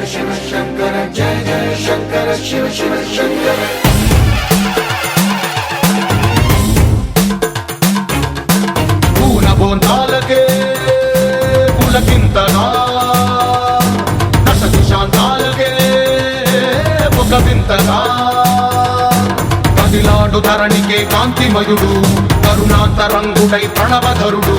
शिव शंकर जय जय शंकर शिव शिव शंकर पून बोंदालके पुलकिंतना दश दिशांतालके मुखविंतना కదిలాడు ధరణికే కాంతిమయుడు కరుణాంతరంగుడై ప్రణవధరుడు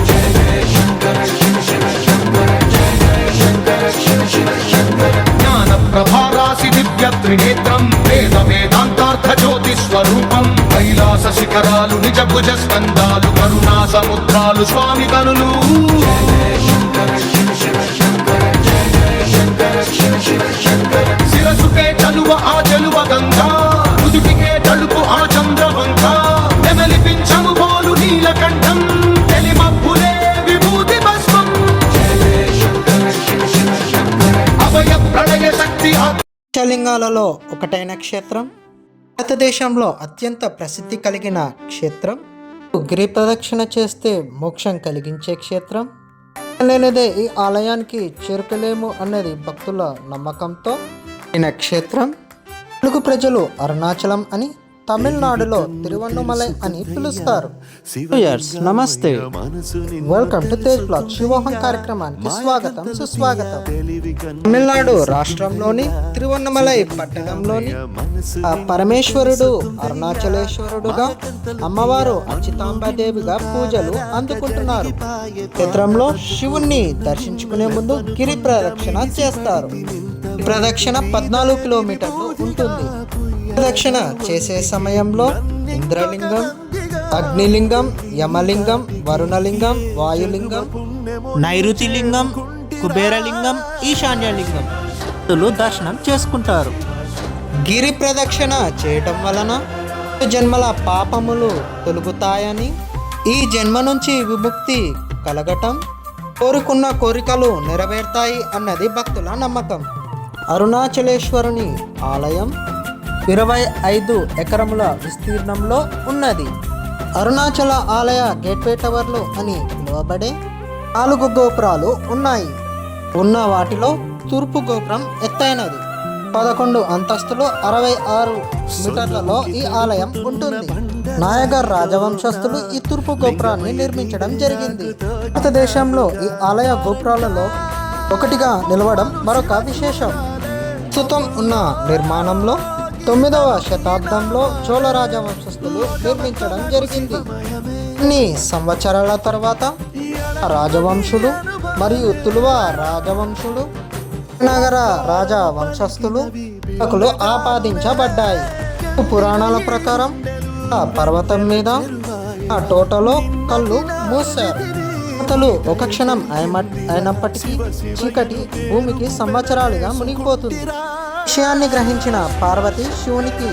జయ జయ శంకర శివ శివ శంకర జయ జయ శంకర శివ శివ శంకర జ్ఞాన ప్రభారాసి దివ్య త్రినేత్రం వేద వేదాంతార్థ జ్యోతి స్వరూపం కైలాస శిఖరాలు నిజ భుజ స్కందాలు కరుణా సముద్రాలు స్వామి కనులు జయ జయ శంకర శివ శివ శంకర జయ జయ శంకర శివ శివ శంకర శిరసుకే చలువ ఆ చెలువ గంగా నుదుటికే తలుపు ఆ చంద్రవంక నెమలిపించము బోలు నీలకంఠం తెలిమబ్బులే విభూతి భస్మం జయ జయ శంకర శివ శివ శంకర అభయ ప్రళయ శక్తి లింగాలలో ఒకటైన క్షేత్రం, భారతదేశంలో అత్యంత ప్రసిద్ధి కలిగిన క్షేత్రం, గిరి ప్రదక్షిణ చేస్తే మోక్షం కలిగించే క్షేత్రం లేనిదే ఈ ఆలయానికి చేరుకోలేము అన్నది భక్తుల నమ్మకంతో అయిన క్షేత్రం. తెలుగు ప్రజలు అరుణాచలం అని, తమిళనాడులో తిరువన్నమలై అని పిలుస్తారు. నమస్తే, వెల్కమ్ టు తేజ్ బ్లాగ్. శివోహం కార్యక్రమానికి స్వాగతం సుస్వాగతం. తమిళనాడు రాష్ట్రంలోని తిరువన్నమలై పట్టణంలోని పరమేశ్వరుడు అరుణాచలేశ్వరుడుగా, అమ్మవారు అచ్యుతాంబాదేవిగా పూజలు అందుకుంటున్నారు. క్షేత్రంలో శివుణ్ణి దర్శించుకునే ముందు గిరి ప్రదక్షిణ చేస్తారు. ప్రదక్షిణ 14 కిలోమీటర్లు ఉంటుంది. ప్రదక్షిణ చేసే సమయంలో ఇంద్రలింగం, అగ్నిలింగం, యమలింగం, వరుణలింగం, వాయులింగం, నైరుతిలింగం, కుబేరలింగం, ఈశాన్యలింగం దర్శనం చేసుకుంటారు. గిరి ప్రదక్షిణ చేయటం వలన జన్మల పాపములు తొలగుతాయని, ఈ జన్మ నుంచి విముక్తి కలగటం, కోరుకున్న కోరికలు నెరవేరుతాయి అన్నది భక్తుల నమ్మకం. అరుణాచలేశ్వరుని ఆలయం 25 ఎకరముల విస్తీర్ణంలో ఉన్నది. అరుణాచల ఆలయ గేట్వే టవర్లు అని పిలువబడే 4 గోపురాలు ఉన్నాయి. ఉన్న వాటిలో తూర్పు గోపురం ఎత్తైనది. 11 అంతస్తులు 66 మీటర్లలో ఈ ఆలయం ఉంటుంది. నాయగర్ రాజవంశస్థులు ఈ తూర్పు గోపురాన్ని నిర్మించడం జరిగింది. భారతదేశంలో ఈ ఆలయ గోపురాలలో ఒకటిగా నిలవడం మరొక విశేషం. ప్రస్తుతం ఉన్న నిర్మాణంలో 9వ శతాబ్దంలో చోళ రాజవంశస్థులు నిర్మించడం జరిగింది. కొన్ని సంవత్సరాల తర్వాత రాజవంశులు మరియు తులువ రాజవంశులు నగర రాజవంశస్థులు ఆపాదించబడ్డాయి. పురాణాల ప్రకారం ఆ పర్వతం మీద ఆ తోటలో కళ్ళు మూసారు. అతలు ఒక క్షణం అయినప్పటికీ చీకటి భూమికి సంవత్సరాలుగా మునిగిపోతుంది. విషయాన్ని గ్రహించిన పార్వతి శివునికి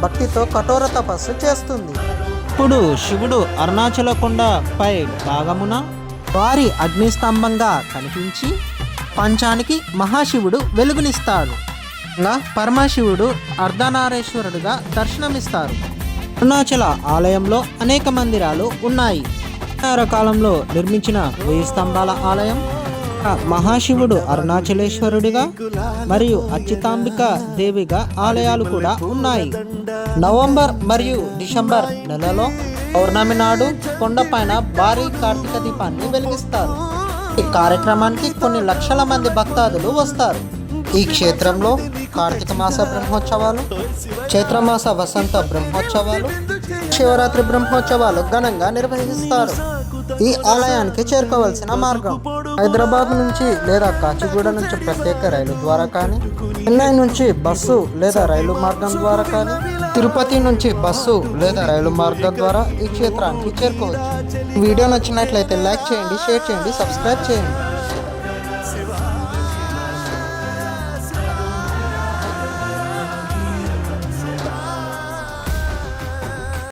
భక్తితో కఠోర తపస్సు చేస్తుంది. ఇప్పుడు శివుడు అరుణాచల కొండపై భాగమున వారి అగ్నిస్తంభంగా కనిపించి పంచానికి మహాశివుడు వెలుగునిస్తాడు. పరమశివుడు అర్ధనారీశ్వరుడుగా దర్శనమిస్తారు. అరుణాచల ఆలయంలో అనేక మందిరాలు ఉన్నాయి. కాలంలో నిర్మించిన 1000 స్తంభాల ఆలయం, మహాశివుడు అరుణాచలేశ్వరుడిగా మరియు అచ్యుతాంబిక దేవిగా ఆలయాలు కూడా ఉన్నాయి. నవంబర్ మరియు డిసెంబర్ నెలలో పౌర్ణమి నాడు కొండపైన భారీ కార్తీక దీపాన్ని వెలిగిస్తారు. ఈ కార్యక్రమానికి కొన్ని లక్షల మంది భక్తాదులు వస్తారు. ఈ క్షేత్రంలో కార్తీక మాస బ్రహ్మోత్సవాలు, చైత్రమాస వసంత బ్రహ్మోత్సవాలు, శివరాత్రి బ్రహ్మోత్సవాలు ఘనంగా నిర్వహిస్తారు. ఈ ఆలయానికి చేరుకోవాల్సిన మార్గం హైదరాబాద్ నుంచి లేదా కాచిగూడ నుంచి ప్రత్యేక రైలు ద్వారా కానీ, చెన్నై నుంచి బస్సు లేదా రైలు మార్గం ద్వారా కానీ, తిరుపతి నుంచి బస్సు లేదా రైలు మార్గం ద్వారా ఈ క్షేత్రానికి చేరుకోవచ్చు. వీడియో నచ్చినట్లయితే లైక్ చేయండి, షేర్ చేయండి, సబ్స్క్రైబ్ చేయండి.